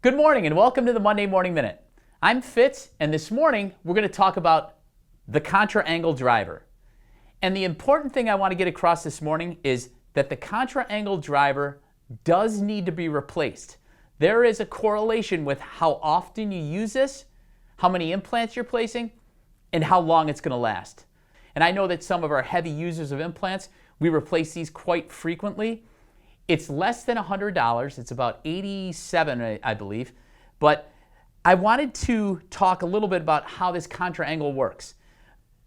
Good morning and welcome to the Monday Morning Minute. I'm Fitz, and this morning we're going to talk about the Contra angle driver. And the important thing I want to get across this morning is that the Contra angle driver does need to be replaced. There is a correlation with how often you use this, how many implants you're placing, and how long it's going to last. And I know that some of our heavy users of implants, we replace these quite frequently. It's less than $100. It's about $87, I believe. But I wanted to talk a little bit about how this Contra angle works.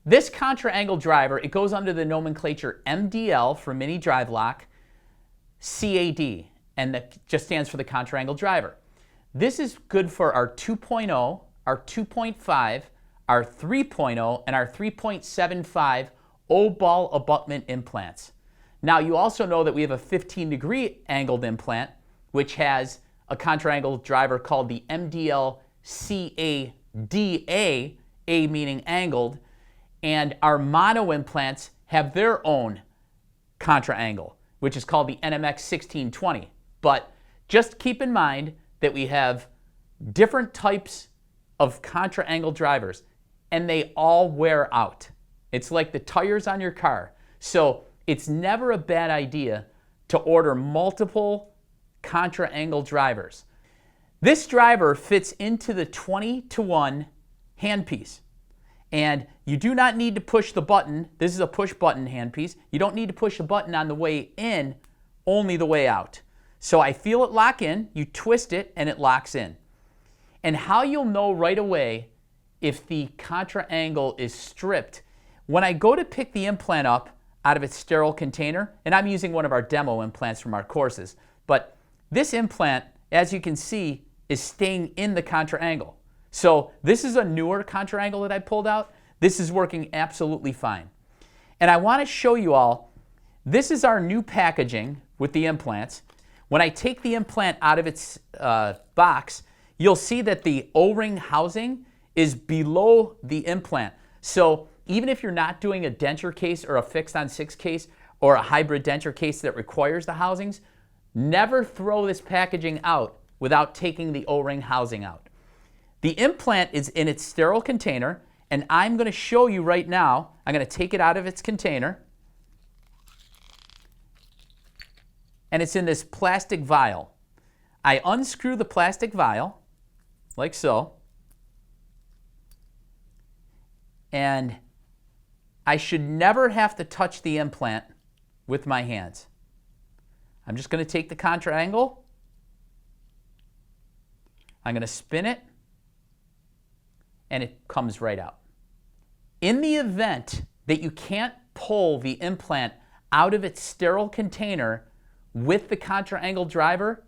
This Contra angle driver, it goes under the nomenclature MDL for mini drive lock, CAD, and that just stands for the Contra angle driver. This is good for our 2.0, our 2.5, our 3.0, and our 3.75 O-ball abutment implants. Now, you also know that we have a 15-degree angled implant, which has a Contra angle driver called the MDL CADA, A meaning angled, and our mono implants have their own Contra angle, which is called the NMX 1620. But just keep in mind that we have different types of Contra angle drivers, and they all wear out. It's like the tires on your car. So it's never a bad idea to order multiple Contra angle drivers. This driver fits into the 20-to-1 handpiece. And you do not need to push the button. This is a push button handpiece. You don't need to push the button on the way in, only the way out. So I feel it lock in, you twist it, and it locks in. And how you'll know right away if the Contra angle is stripped, when I go to pick the implant up out of its sterile container, and I'm using one of our demo implants from our courses, but this implant, as you can see, is staying in the Contra angle. So this is a newer Contra angle that I pulled out. This is working absolutely fine. And I want to show you all, this is our new packaging with the implants. When I take the implant out of its box, you'll see that the O-ring housing is below the implant. So even if you're not doing a denture case or a fixed on 6 case or a hybrid denture case that requires the housings, never throw this packaging out without taking the O-ring housing out. The implant is in its sterile container, and I'm going to show you right now. I'm going to take it out of its container, and it's in this plastic vial. I unscrew the plastic vial, like so, and I should never have to touch the implant with my hands. I'm just going to take the Contra angle. I'm going to spin it, and it comes right out. In the event that you can't pull the implant out of its sterile container with the Contra angle driver,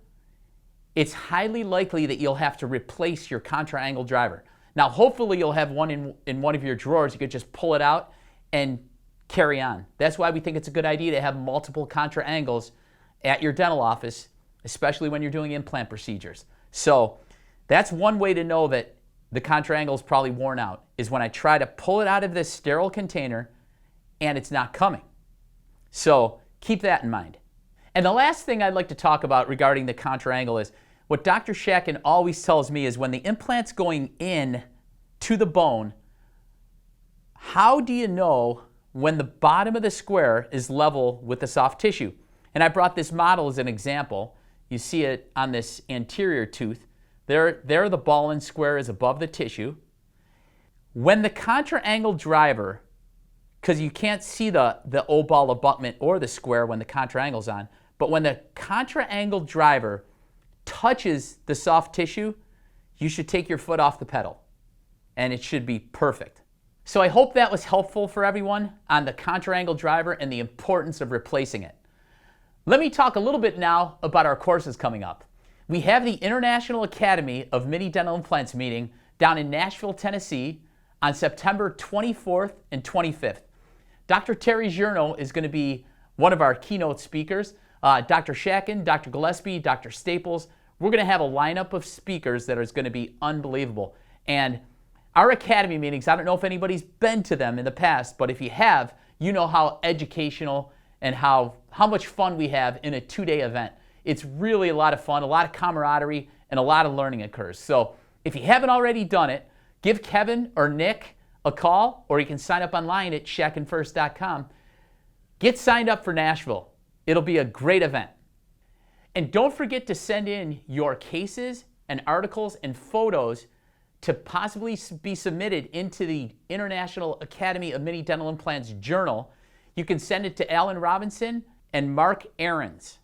it's highly likely that you'll have to replace your Contra angle driver. Now, hopefully you'll have one in one of your drawers. You could just pull it out and carry on. That's why we think it's a good idea to have multiple Contra angles at your dental office, especially when you're doing implant procedures. So that's one way to know that the Contra angle is probably worn out, is when I try to pull it out of this sterile container and it's not coming. So keep that in mind. And the last thing I'd like to talk about regarding the Contra angle is what Dr. Shakin always tells me is when the implant's going in to the bone, how do you know when the bottom of the square is level with the soft tissue? And I brought this model as an example. You see it on this anterior tooth. There the ball and square is above the tissue. When the Contra angle driver, because you can't see the O-ball abutment or the square when the Contra angle's on, but when the Contra angle driver touches the soft tissue, you should take your foot off the pedal, and it should be perfect. So I hope that was helpful for everyone on the Contra angle driver and the importance of replacing it. Let me talk a little bit now about our courses coming up. We have the International Academy of Mini Dental Implants meeting down in Nashville, Tennessee on September 24th and 25th. Dr. Terry Giorno is going to be one of our keynote speakers. Dr. Shakin, Dr. Gillespie, Dr. Staples. We're going to have a lineup of speakers that is going to be unbelievable. And our academy meetings, I don't know if anybody's been to them in the past, but if you have, you know how educational and how much fun we have in a 2-day event. It's really a lot of fun, a lot of camaraderie, and and a lot of learning occurs. So if you haven't already done it, give Kevin or Nick a call, or you can sign up online at shackandfirst.com. Get signed up for Nashville. It'll be a great event. And don't forget to send in your cases and articles and photos to possibly be submitted into the International Academy of Mini Dental Implants Journal. You can send it to Alan Robinson and Mark Ahrens.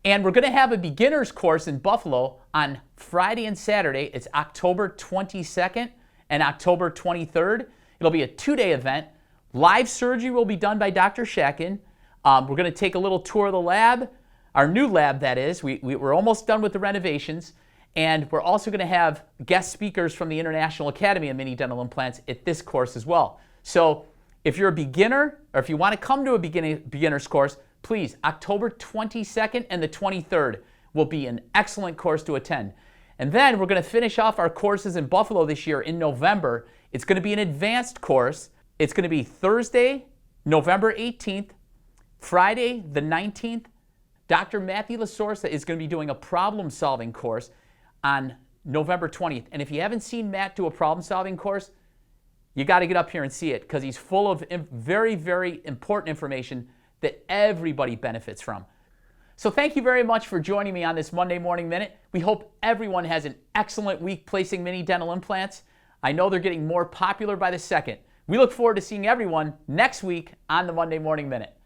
And we're going to have a beginner's course in Buffalo on Friday and Saturday. It's October 22nd and October 23rd. It'll be a 2-day event. Live surgery will be done by Dr. Shakin. We're going to take a little tour of the lab, our new lab, that is. We're almost done with the renovations. And we're also going to have guest speakers from the International Academy of Mini Dental Implants at this course as well. So if you're a beginner, or if you want to come to a beginner's course, please, October 22nd and the 23rd will be an excellent course to attend. And then we're going to finish off our courses in Buffalo this year in November. It's going to be an advanced course. It's going to be Thursday, November 18th, Friday, the 19th. Dr. Matthew Lasorsa is going to be doing a problem-solving course on November 20th. And if you haven't seen Matt do a problem-solving course, you got to get up here and see it, because he's full of very, very important information that everybody benefits from. So thank you very much for joining me on this Monday Morning Minute. We hope everyone has an excellent week placing mini dental implants. I know they're getting more popular by the second. We look forward to seeing everyone next week on the Monday Morning Minute.